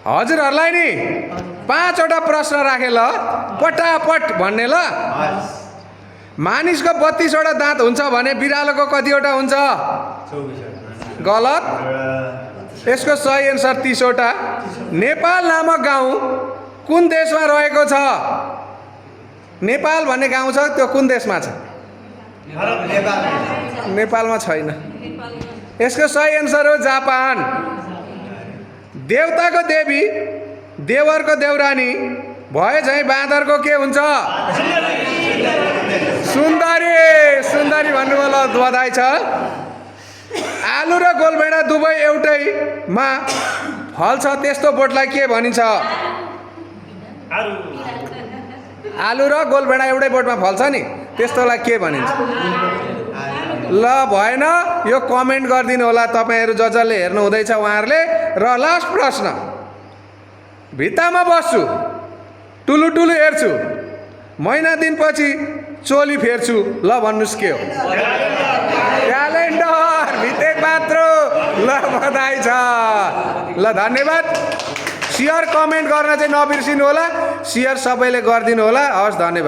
हजुरहरूलाई नि 5वटा प्रश्न राखे ल, पटापट भन्ने ल। मानिसको 32वटा दाँत हुन्छ भने बिरालोको कतिवटा हुन्छ? गलत। यसको सही एन्सर 30वटा। नेपाल नामक गाउँ कुन देशमा रहेको छ? नेपाल भन्ने गाउँ छ, त्यो कुन देशमा छ? नेपालमा छैन। यसको सही एन्सर हो जापान। देवताको देवी देवरको देउरानी भए झैँ बाँदरको के हुन्छ? सुन्दरी। सुन्दरी भन्नुभयो, बधाई छ। आलु र गोलभेडा दुवै एउटैमा फल्छ, त्यस्तो बोटलाई के भनिन्छ? आलु र गोलभेडा एउटै बोटमा फल्छ नि, त्यस्तोलाई के भनिन्छ? ल भएन, यो कमेन्ट गरिदिनु होला तपाईँहरू जसले हेर्नु हुँदैछ उहाँहरूले। र लास्ट प्रश्न, भित्तामा बस्छु, टुलु टुलु हेर्छु, महिना दिनपछि चोली फेर्छु, ल भन्नुहोस् के हो? क्यालेन्डर। भित्ते पात्रो। ल बधाई छ। ल धन्यवाद। सेयर कमेन्ट गर्न चाहिँ नबिर्सिनु होला। सेयर सबैले गरिदिनु होला। हवस्, धन्यवाद।